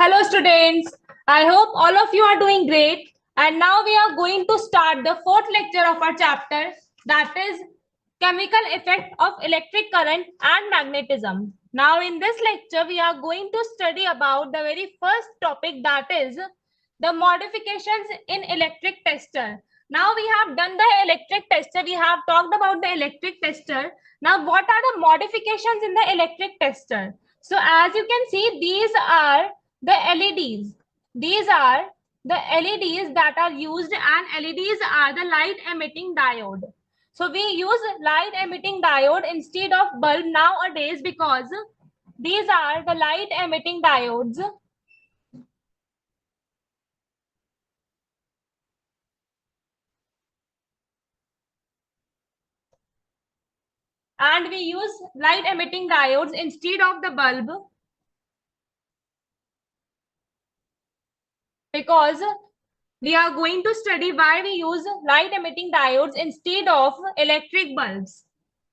Hello students, I hope all of you are doing great, and now we are going to start the fourth lecture of our chapter, that is chemical effect of electric current and magnetism. Now in this lecture we are going to study about the very first topic, that is the modifications in electric tester. Now we have done the electric tester, we have talked about the electric tester. Now what are the modifications in the electric tester? So as you can see, these are the LEDs. These are the LEDs that are used, and LEDs are the light emitting diode. So we use light emitting diode instead of bulb nowadays because these are the light emitting diodes, and we use light emitting diodes instead of the bulb because we are going to study why we use light emitting diodes instead of electric bulbs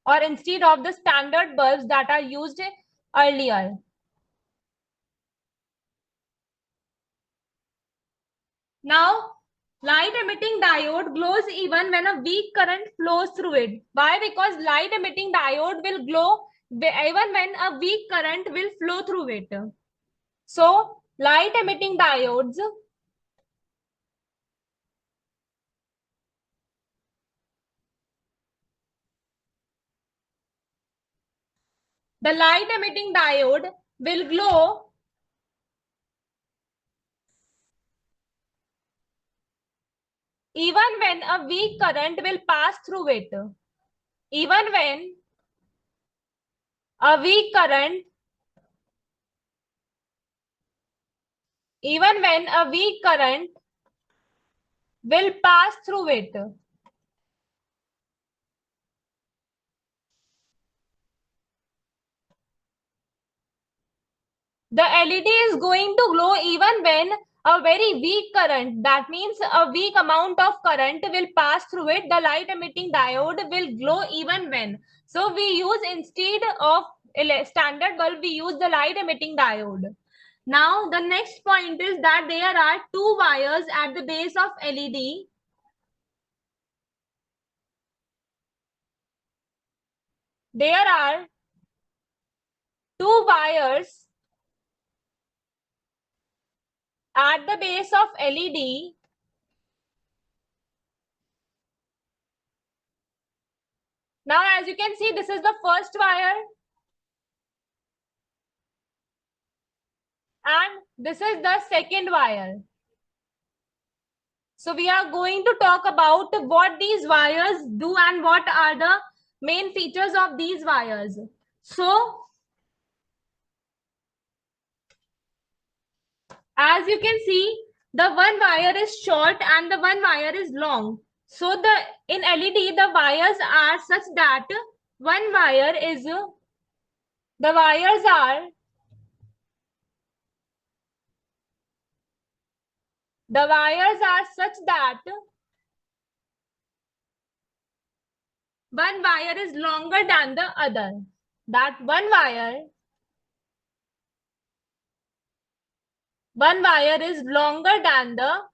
or instead of the standard bulbs that are used earlier. Now, light emitting diode glows even when a weak current flows through it. Why? Because light emitting diode will glow even when a weak current will flow through it. So, light emitting diodes, the light emitting diode will glow even when a weak current will pass through it. Even when a weak current, even when a weak current will pass through it. The LED is going to glow even when a very weak current, that means a weak amount of current, will pass through it. The light emitting diode will glow even when. So we use, instead of standard bulb, we use the light emitting diode. Now the next point is that there are two wires at the base of LED. There are two wires at the base of LED. Now as you can see, this is the first wire and this is the second wire. So we are going to talk about what these wires do and what are the main features of these wires. So as you can see, the one wire is short and the one wire is long. So in LED, the wires are such that one wire is, the wires are, the wires are such that one wire is longer than the other. That one wire is longer than the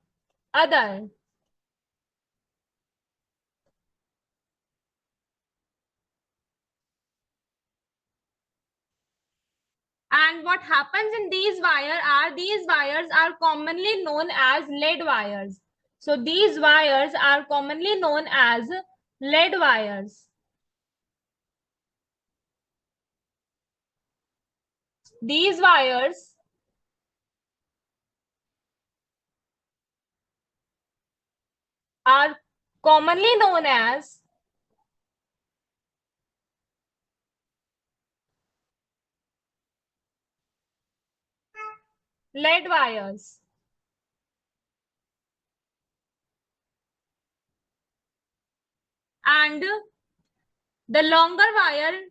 other. And what happens in these wires are commonly known as lead wires. So these wires are commonly known as lead wires. These wires are commonly known as lead wires. And the longer wire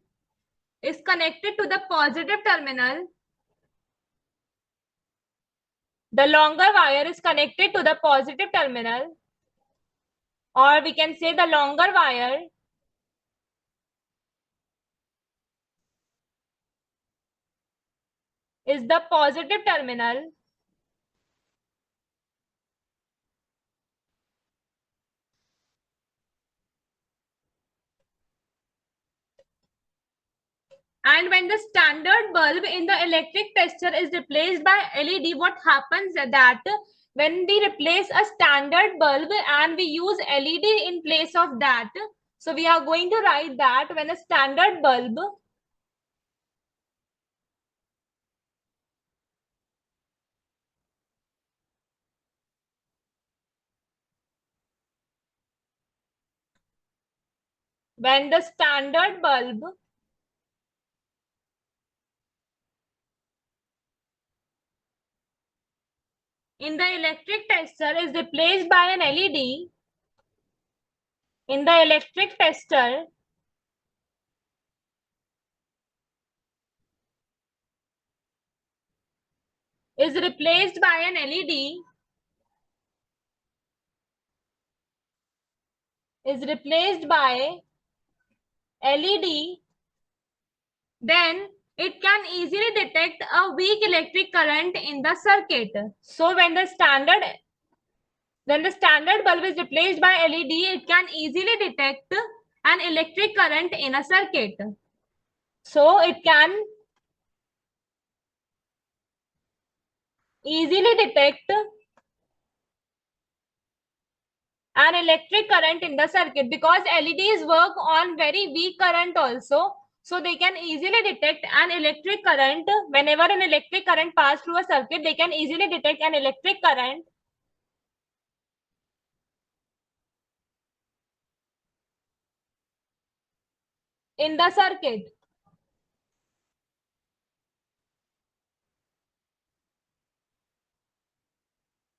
is connected to the positive terminal. The longer wire is connected to the positive terminal, or we can say the longer wire is the positive terminal, And when the standard bulb in the electric tester is replaced by LED, what happens that when we replace a standard bulb and we use LED in place of that, so we are going to write that when a standard bulb when the standard bulb in the electric tester is replaced by an LED in the electric tester is replaced by an LED is replaced by LED, then it can easily detect a weak electric current in the circuit. So when the standard bulb is replaced by LED, it can easily detect an electric current in a circuit. So it can easily detect an electric current in the circuit because LEDs work on very weak current also. So they can easily detect an electric current. Whenever an electric current passes through a circuit, they can easily detect an electric current in the circuit.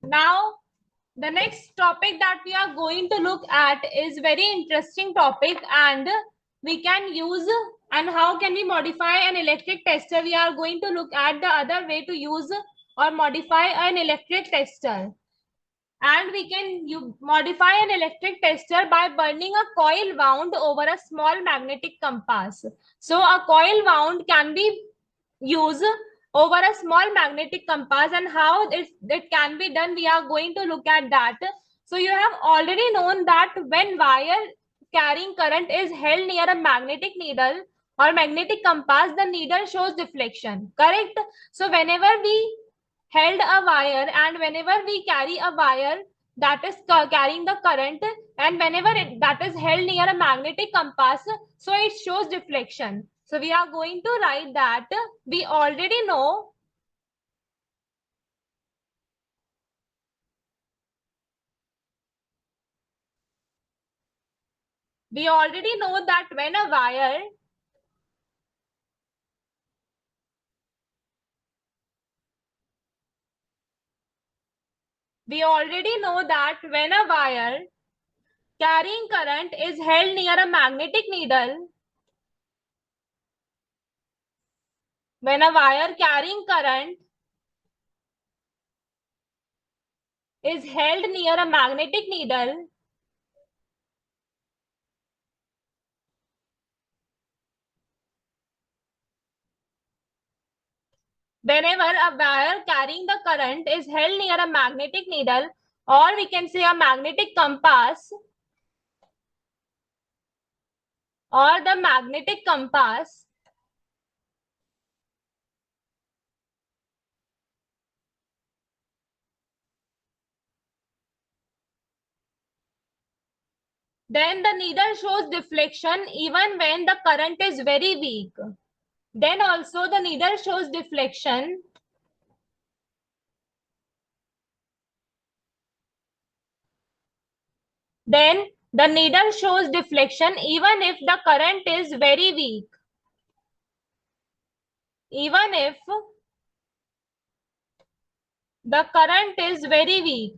Now, the next topic that we are going to look at is very interesting topic, and we can use and how can we modify an electric tester. We are going to look at the other way to use or modify an electric tester. And we can modify an electric tester by burning a coil wound over a small magnetic compass. So a coil wound can be used over a small magnetic compass, and how it can be done, we are going to look at that. So you have already known that when wire carrying current is held near a magnetic needle or magnetic compass, the needle shows deflection, correct? So whenever we held a wire and whenever we carry a wire that is carrying the current, and whenever that is held near a magnetic compass, so it shows deflection. So we are going to write that we already know that when a wire carrying current is held near a magnetic needle, when a wire carrying current is held near a magnetic needle, whenever a wire carrying the current is held near a magnetic needle, or we can say a magnetic compass, or the magnetic compass, then the needle shows deflection even when the current is very weak. Then also the needle shows deflection then the needle shows deflection even if the current is very weak. Even if the current is very weak.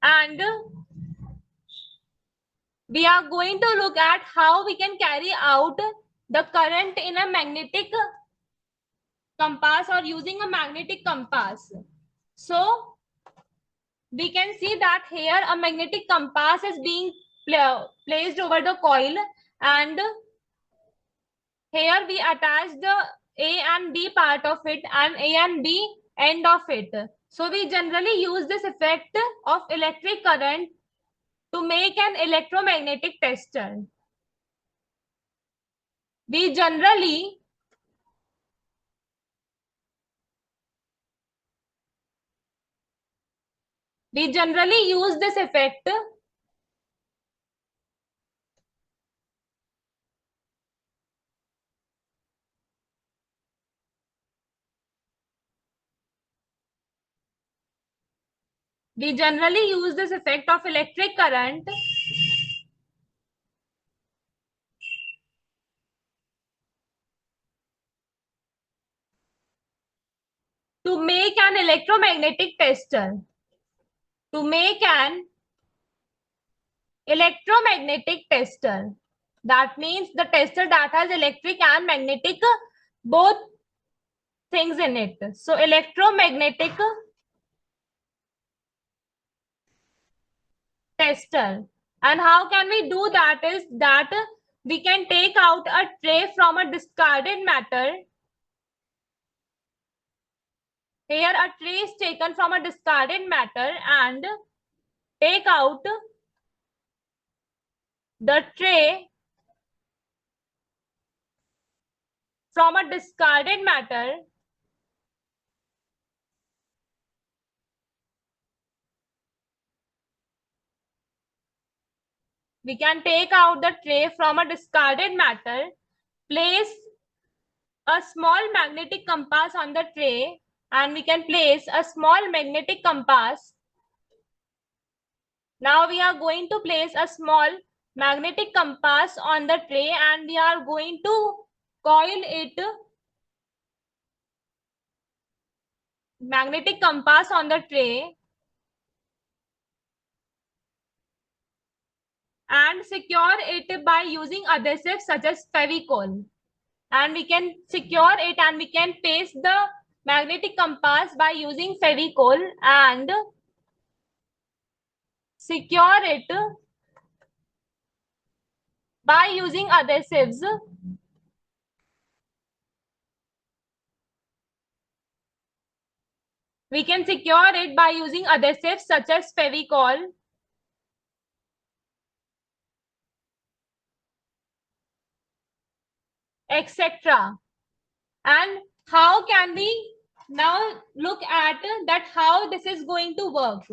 And we are going to look at how we can carry out the current in a magnetic compass or using a magnetic compass. So we can see that here a magnetic compass is being placed over the coil, and here we attach the A and B part of it and A and B end of it. So we generally use this effect of electric current to make an electromagnetic tester. We generally use this effect of electric current to make an electromagnetic tester. To make an electromagnetic tester. That means the tester that has electric and magnetic, both things in it. So electromagnetic tester. And how can we do that is that we can take out a tray from a discarded matter. Here a tray is taken from a discarded matter and take out the tray from a discarded matter. We can take out the tray from a discarded matter, place a small magnetic compass on the tray, and we can place a small magnetic compass. Now we are going to place a small magnetic compass on the tray and we are going to coil it, magnetic compass on the tray, and secure it by using adhesives such as Fevicol. And we can secure it and we can paste the magnetic compass by using Fevicol and secure it by using adhesives. We can secure it by using adhesives such as Fevicol, etc. And how can we now look at that how this is going to work?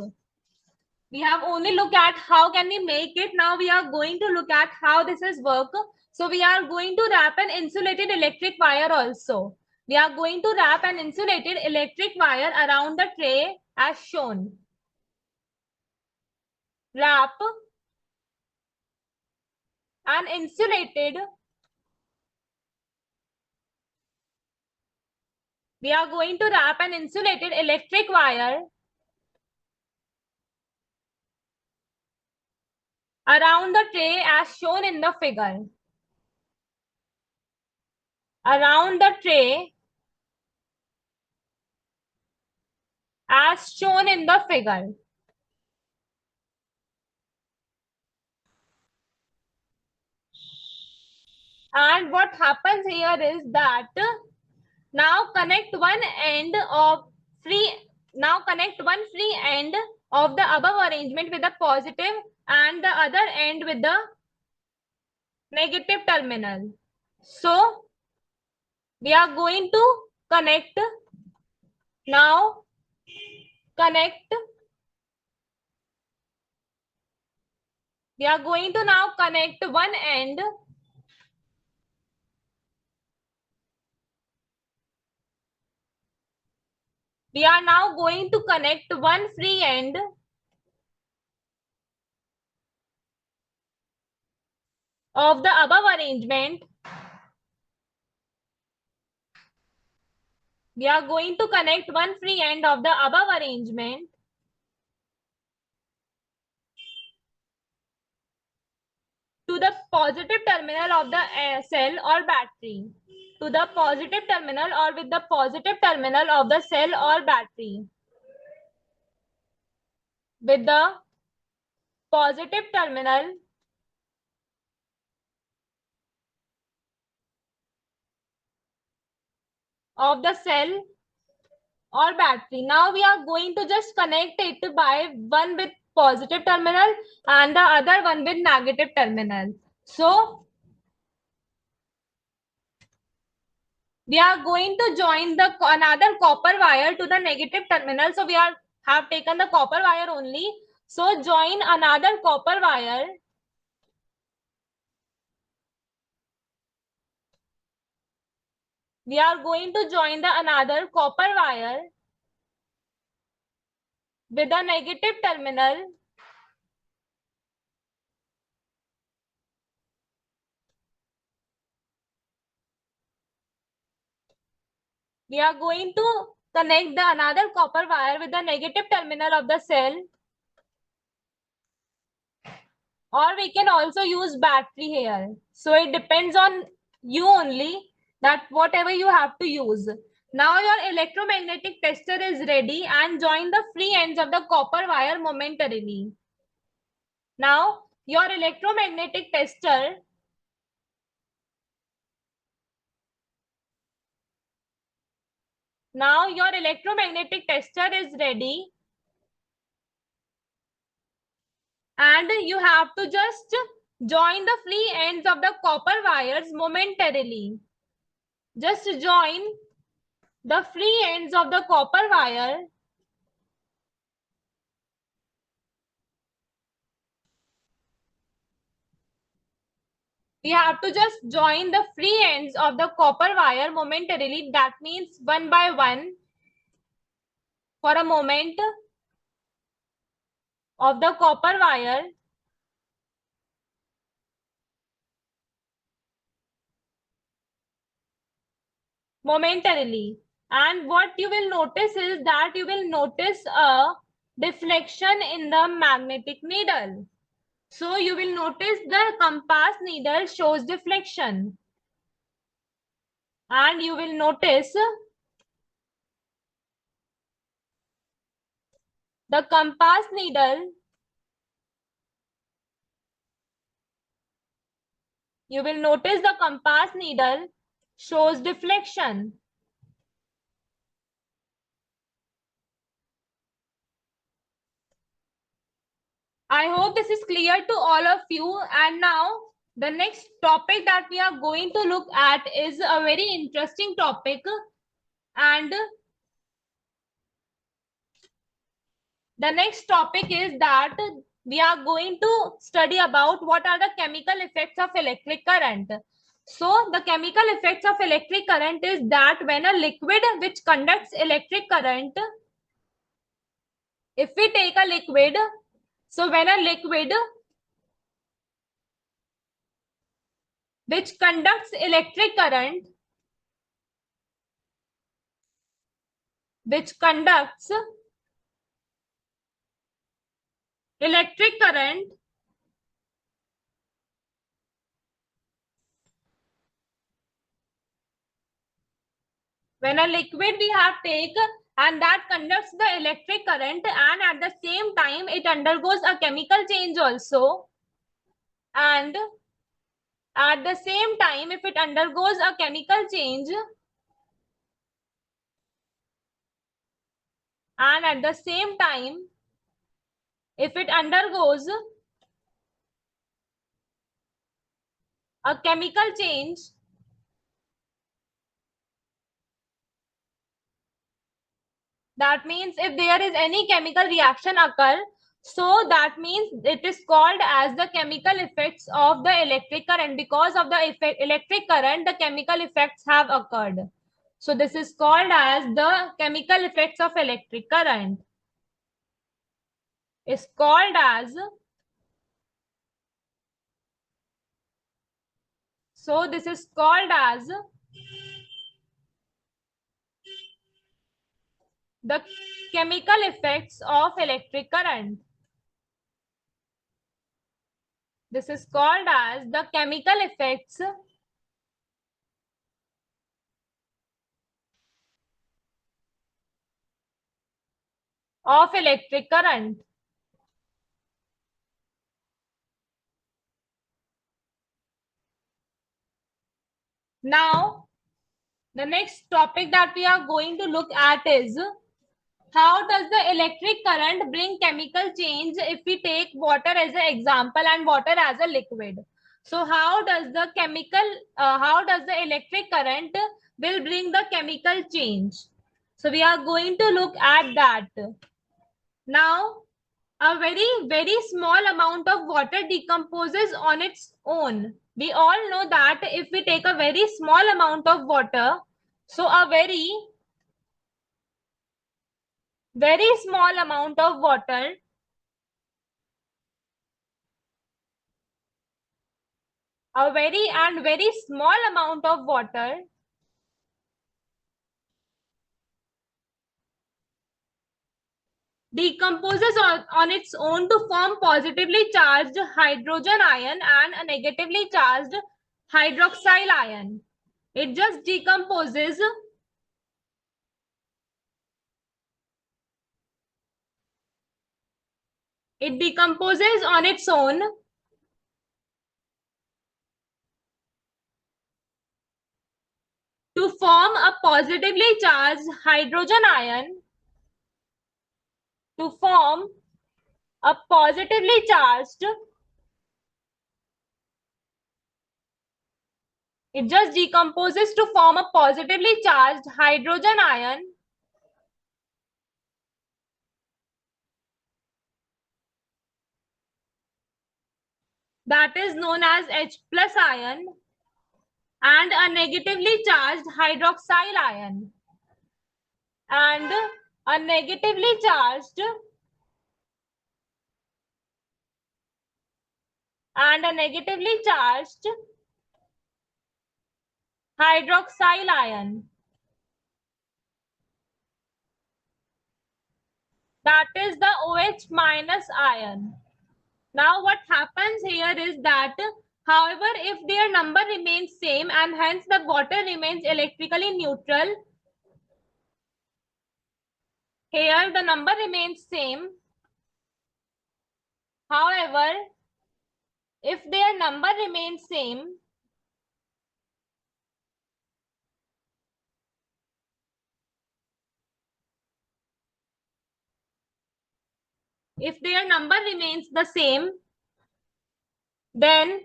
We have only looked at how can we make it. Now we are going to look at how this is work. So we are going to wrap an insulated electric wire also. We are going to wrap an insulated electric wire around the tray as shown. Wrap an insulated, we are going to wrap an insulated electric wire around the tray as shown in the figure. Around the tray as shown in the figure. And what happens here is that now connect one free end of the above arrangement with the positive and the other end with the negative terminal. So we are going to connect now we are going to now connect one end we are now going to connect one free end of the above arrangement. We are going to connect one free end of the above arrangement to the positive terminal of the cell or battery. To the positive terminal or with the positive terminal of the cell or battery. With the positive terminal of the cell or battery. Now we are going to just connect it by one with positive terminal and the other one with negative terminal. So we are going to join the another copper wire to the negative terminal. So we have taken the copper wire only. So join another copper wire. We are going to join the another copper wire with the negative terminal. We are going to connect the another copper wire with the negative terminal of the cell, or we can also use battery here. So it depends on you only, that whatever you have to use. Now your electromagnetic tester is ready, and join the free ends of the copper wire momentarily. Now your electromagnetic tester is ready, and you have to just join the free ends of the copper wires momentarily. Just join the free ends of the copper wire. We have to just join the free ends of the copper wire momentarily. That means one by one for a moment of the copper wire momentarily. And what you will notice is that you will notice a deflection in the magnetic needle. So you will notice the compass needle shows deflection. And you will notice the compass needle. You will notice the compass needle shows deflection. I hope this is clear to all of you. And now the next topic that we are going to look at is a very interesting topic. And the next topic is that we are going to study about what are the chemical effects of electric current. So the chemical effects of electric current is that when a liquid which conducts electric current, if we take a liquid, so when a liquid which conducts electric current, which conducts electric current, when a liquid we have take and that conducts the electric current, and at the same time it undergoes a chemical change also, and at the same time if it undergoes a chemical change, and at the same time if it undergoes a chemical change, that means if there is any chemical reaction occur, so that means it is called as the chemical effects of the electric current. Because of the electric current, the chemical effects have occurred. So this is called as the chemical effects of electric current. Is called as, so this is called as the chemical effects of electric current. This is called as the chemical effects of electric current. Now, the next topic that we are going to look at is How does the electric current bring chemical change if we take water as an example and water as a liquid? So how does the electric current will bring the chemical change? So we are going to look at that. Now, a very small amount of water decomposes on its own. We all know that if we take a very small amount of water, so very small amount of water, a very small amount of water decomposes on its own to form positively charged hydrogen ion and a negatively charged hydroxyl ion. It just decomposes. It decomposes on its own to form a positively charged hydrogen ion, to form a positively charged, it just decomposes to form a positively charged hydrogen ion, that is known as H plus ion, and a negatively charged hydroxyl ion, and a negatively charged and a negatively charged hydroxyl ion, that is the OH minus ion. Now what happens here is that, however, if their number remains same and hence the water remains electrically neutral, here the number remains same. However, if their number remains same, if their number remains the same, then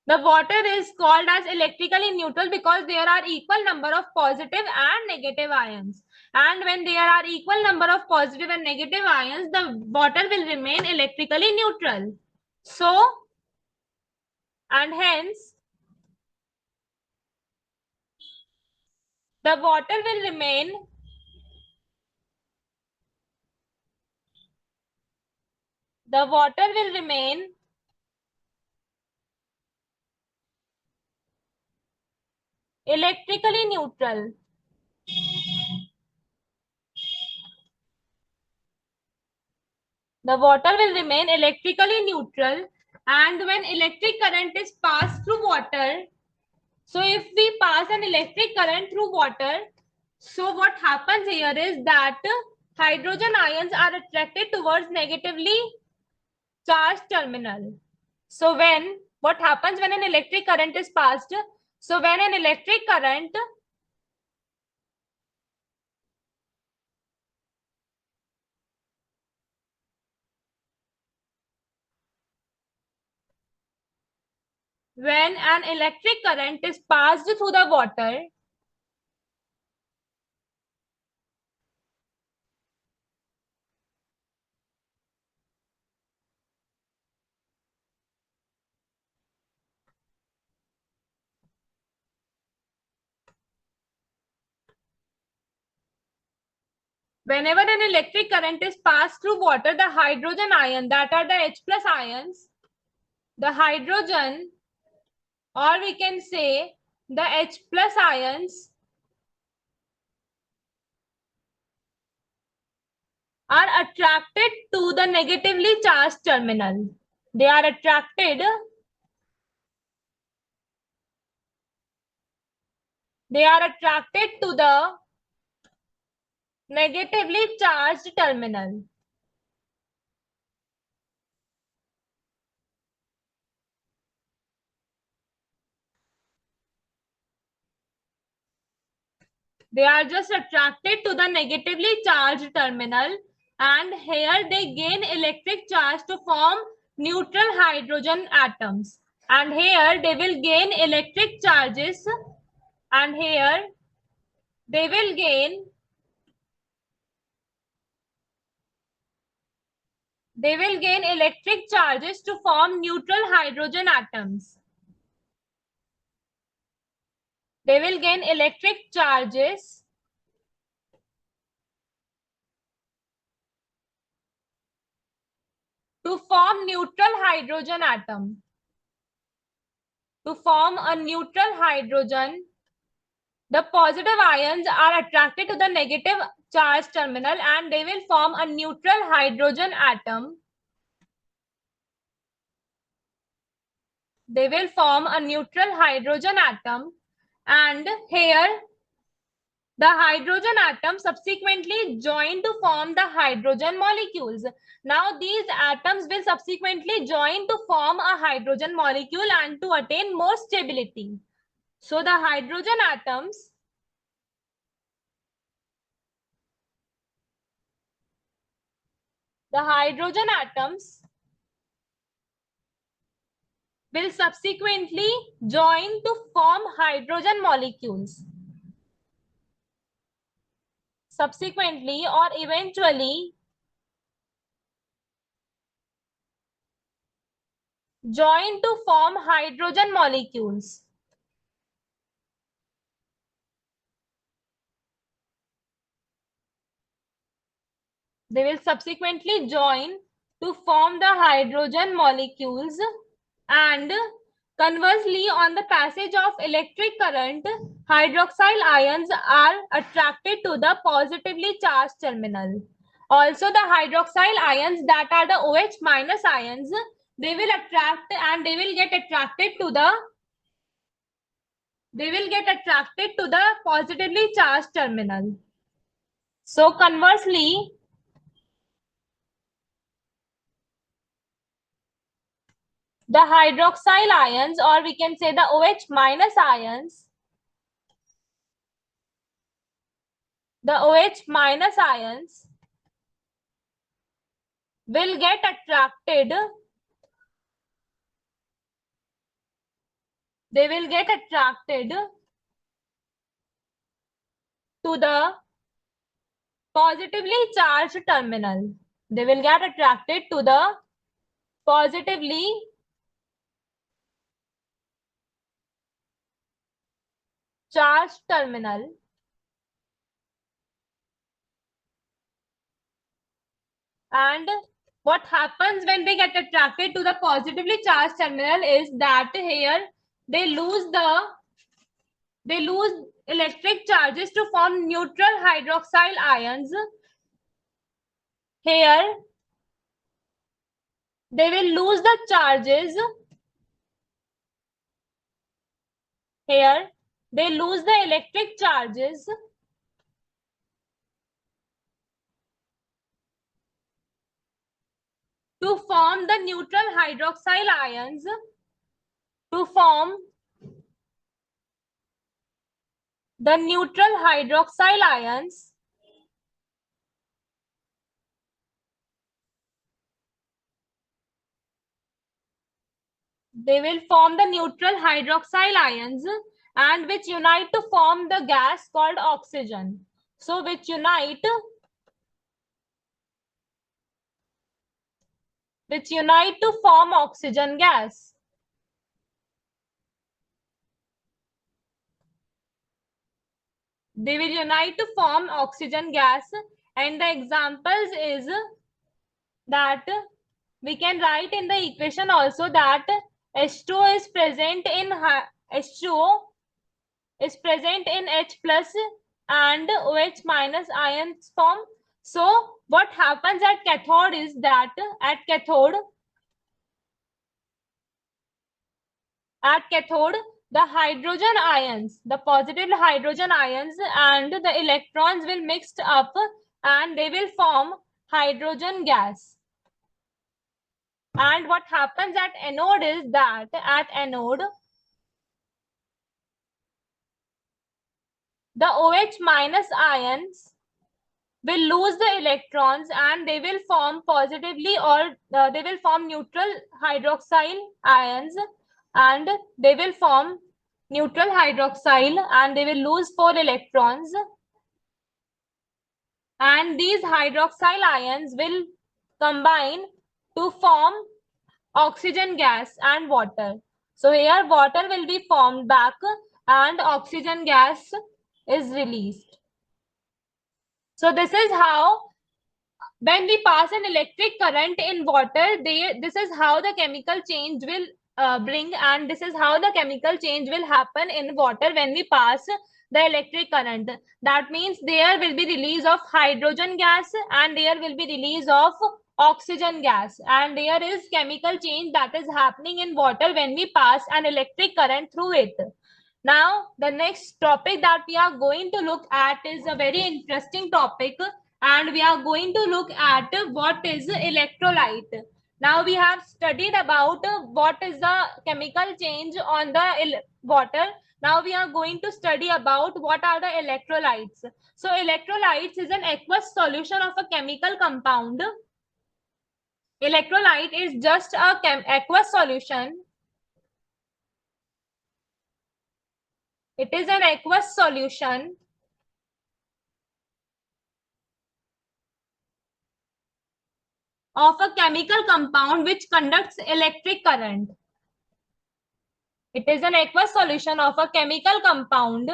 the water is called as electrically neutral because there are equal number of positive and negative ions. And when there are equal number of positive and negative ions, the water will remain electrically neutral. So, and hence, the water will remain the water will remain electrically neutral. The water will remain electrically neutral, and when electric current is passed through water, so if we pass an electric current through water, so what happens here is that hydrogen ions are attracted towards negatively charged terminal. So what happens when an electric current is passed? So when an electric current when an electric current is passed through the water, whenever an electric current is passed through water, the hydrogen ion, that are the H plus ions, the hydrogen, or we can say the H plus ions, are attracted to the negatively charged terminal. They are attracted to the negatively charged terminal. They are just attracted to the negatively charged terminal, and here they gain electric charge to form neutral hydrogen atoms. And here they will gain electric charges, and here they will gain electric charges to form neutral hydrogen atoms. They will gain electric charges to form neutral hydrogen atom. To form a neutral hydrogen, the positive ions are attracted to the negative charge terminal and they will form a neutral hydrogen atom. They will form a neutral hydrogen atom, and here the hydrogen atoms subsequently join to form the hydrogen molecules. Now these atoms will subsequently join to form a hydrogen molecule and to attain more stability. So the hydrogen atoms will subsequently join to form hydrogen molecules. Subsequently or eventually join to form hydrogen molecules. They will subsequently join to form the hydrogen molecules, and conversely, on the passage of electric current, hydroxyl ions are attracted to the positively charged terminal. Also, the hydroxyl ions, that are the OH minus ions, they will attract and they will get attracted to the positively charged terminal. So conversely, the hydroxyl ions, or we can say the OH minus ions, will get attracted. They will get attracted to the positively charged terminal. They will get attracted to the positively charged terminal. And what happens when they get attracted to the positively charged terminal is that here they lose electric charges to form neutral hydroxyl ions. Here they will lose the charges. Here they lose the electric charges to form the neutral hydroxyl ions. To form the neutral hydroxyl ions, they will form the neutral hydroxyl ions, and which unite to form the gas called oxygen. So which unite to form oxygen gas. They will unite to form oxygen gas, and the examples is that we can write in the equation also that H2O is present in H plus and OH minus ions form. So what happens at cathode is that the hydrogen ions, the positive hydrogen ions and the electrons will mixed up and they will form hydrogen gas. And what happens at anode is that at anode the OH minus ions will lose the electrons and they will form positively, or they will form neutral hydroxyl ions, and they will form neutral hydroxyl and they will lose 4 electrons, and these hydroxyl ions will combine to form oxygen gas and water. So here water will be formed back and oxygen gas is released. So this is how, when we pass an electric current in water, this is how the chemical change will bring, and this is how the chemical change will happen in water when we pass the electric current. That means there will be release of hydrogen gas and there will be release of oxygen gas, and there is chemical change that is happening in water when we pass an electric current through it. Now, the next topic that we are going to look at is a very interesting topic, and we are going to look at what is electrolyte. Now, we have studied about what is the chemical change on the water. Now, we are going to study about what are the electrolytes. So, electrolytes is an aqueous solution of a chemical compound. Electrolyte is just a aqueous solution. It is an aqueous solution of a chemical compound which conducts electric current. It is an aqueous solution of a chemical compound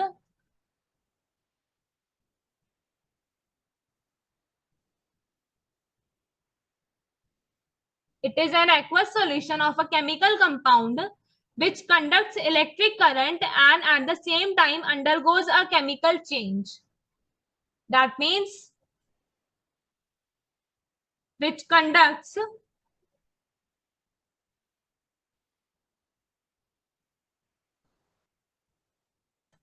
It is an aqueous solution of a chemical compound which conducts electric current and at the same time undergoes a chemical change. That means which conducts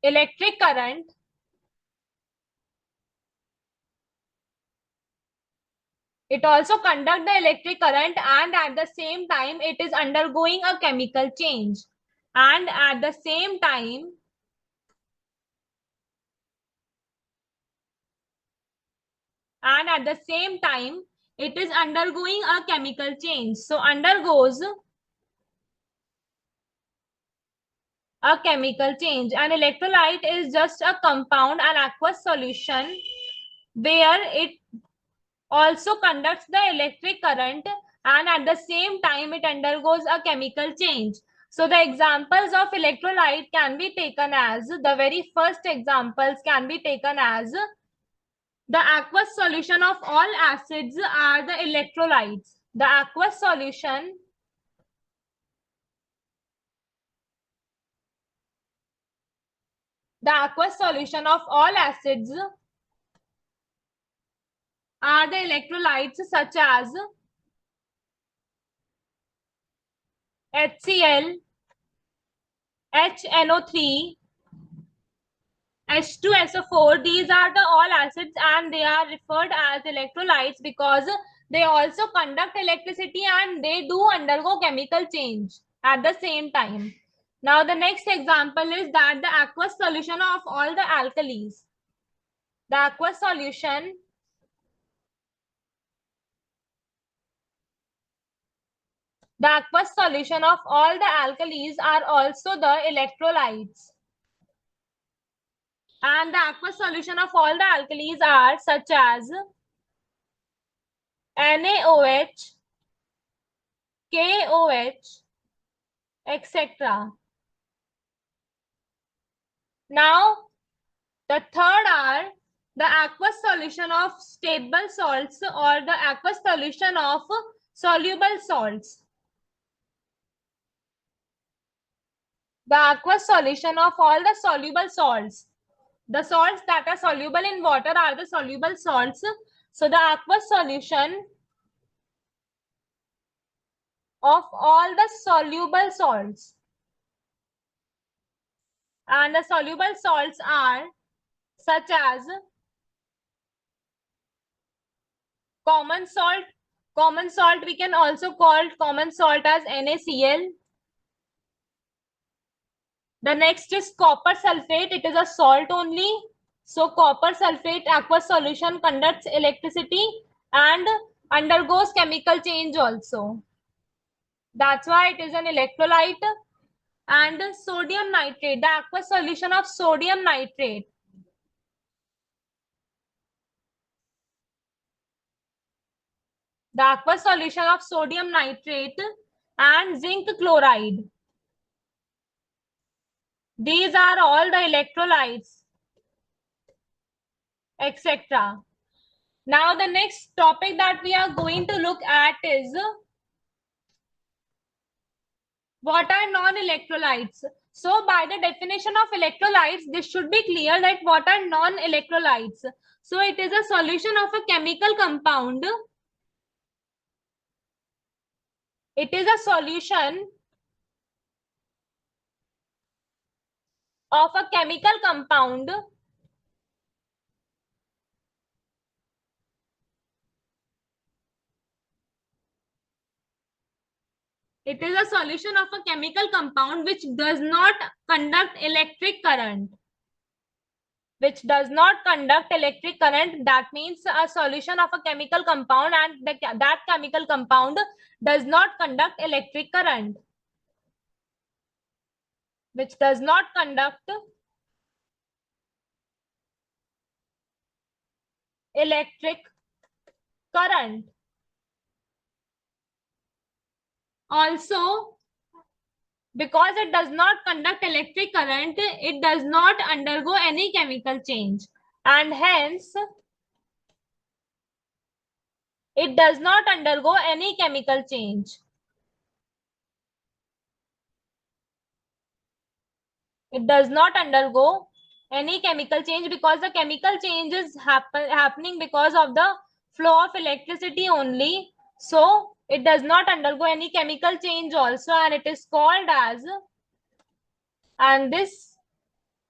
electric current It also conducts the electric current and at the same time it is undergoing a chemical change. And at the same time it is undergoing a chemical change. So undergoes a chemical change. An electrolyte is just a compound, an aqueous solution where it also conducts the electric current and at the same time it undergoes a chemical change. So the examples of electrolyte can be taken as, the very first examples can be taken as, the aqueous solution of all acids are the electrolytes. The aqueous solution of all acids are the electrolytes such as HCl, HNO3, H2SO4. These are the all acids and they are referred as electrolytes because they also conduct electricity and they do undergo chemical change at the same time. Now the next example is that the aqueous solution of all the alkalis. The aqueous solution of all the alkalis are also the electrolytes. And the aqueous solution of all the alkalis are such as NaOH, KOH, etc. Now, the third are the aqueous solution of stable salts or the aqueous solution of soluble salts. The aqueous solution of all the soluble salts. The salts that are soluble in water are the soluble salts. So the aqueous solution of all the soluble salts. And the soluble salts are such as common salt. Common salt we can also call common salt as NaCl. The next is copper sulfate. It is a salt only. So copper sulfate aqueous solution conducts electricity and undergoes chemical change also. That's why it is an electrolyte. And sodium nitrate, the aqueous solution of sodium nitrate. The aqueous solution of sodium nitrate and zinc chloride. These are all the electrolytes, etc. Now the next topic that we are going to look at is what are non-electrolytes. So by the definition of electrolytes, this should be clear that what are non-electrolytes. So it is a solution of a chemical compound. It is a solution of a chemical compound It is a solution of a chemical compound which does not conduct electric current. Which does not conduct electric current. That means a solution of a chemical compound and that chemical compound does not conduct electric current. Which does not conduct electric current. Also, because it does not conduct electric current, it does not undergo any chemical change, and hence it does not undergo any chemical change. It does not undergo any chemical change because the chemical change is happening because of the flow of electricity only. So it does not undergo any chemical change also, and it is called as, and this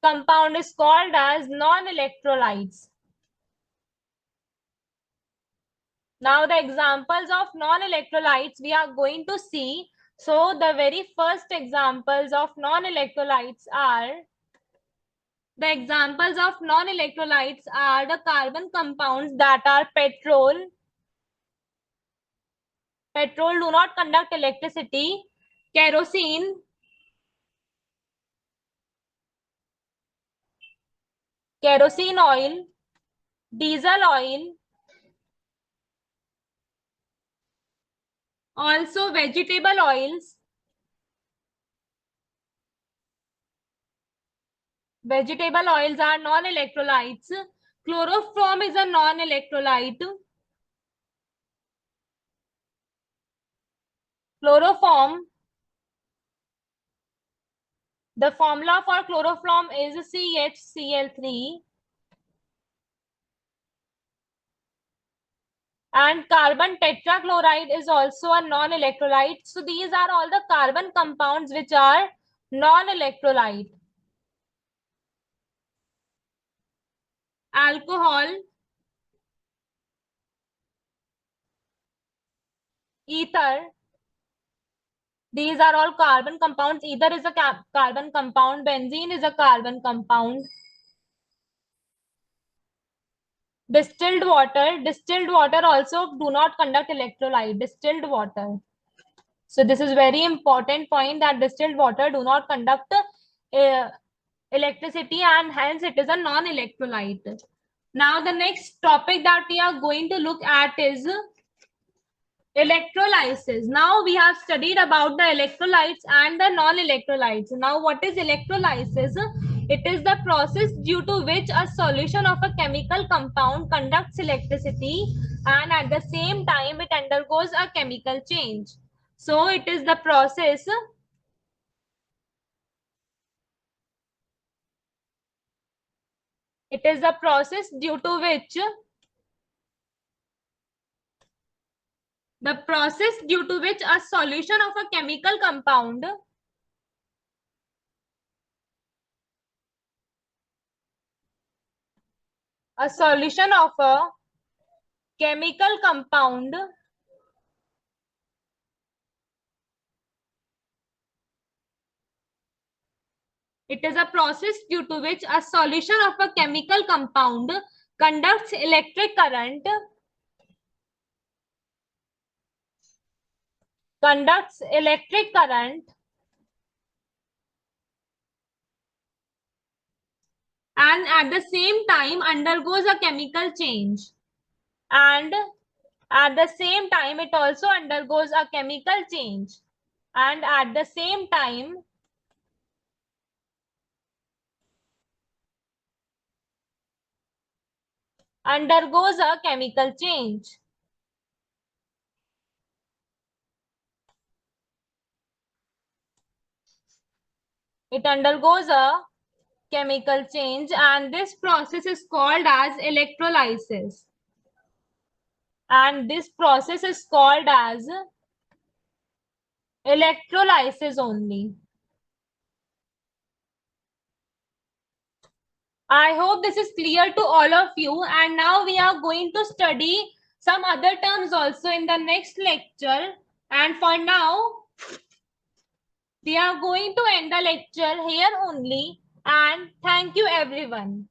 compound is called as non-electrolytes. Now the examples of non-electrolytes we are going to see. So the very first examples of non-electrolytes are, the examples of non-electrolytes are the carbon compounds that are petrol. Petrol do not conduct electricity. Kerosene, kerosene oil, diesel oil, also vegetable oils. Vegetable oils are non-electrolytes. Chloroform is a non-electrolyte. Chloroform, the formula for chloroform is CHCl3. And carbon tetrachloride is also a non-electrolyte. So these are all the carbon compounds which are non-electrolyte. Alcohol, ether, these are all carbon compounds. Ether is a carbon compound. Benzene is a carbon compound. Distilled water also do not conduct electrolyte. Distilled water. So this is very important point, that distilled water do not conduct electricity, and hence it is a non-electrolyte. Now the next topic that we are going to look at is electrolysis. Now we have studied about the electrolytes and the non-electrolytes. Now what is electrolysis? It is the process due to which a solution of a chemical compound conducts electricity and at the same time it undergoes a chemical change. So it is the process due to which a solution of a chemical compound It is a process due to which a solution of a chemical compound conducts electric current and at the same time undergoes a chemical change. And at the same time, it also undergoes a chemical change. And at the same time, undergoes a chemical change. It undergoes a chemical change, and this process is called as electrolysis. And this process is called as electrolysis only. I hope this is clear to all of you. And now we are going to study some other terms also in the next lecture. And for now, we are going to end the lecture here only. And thank you, everyone.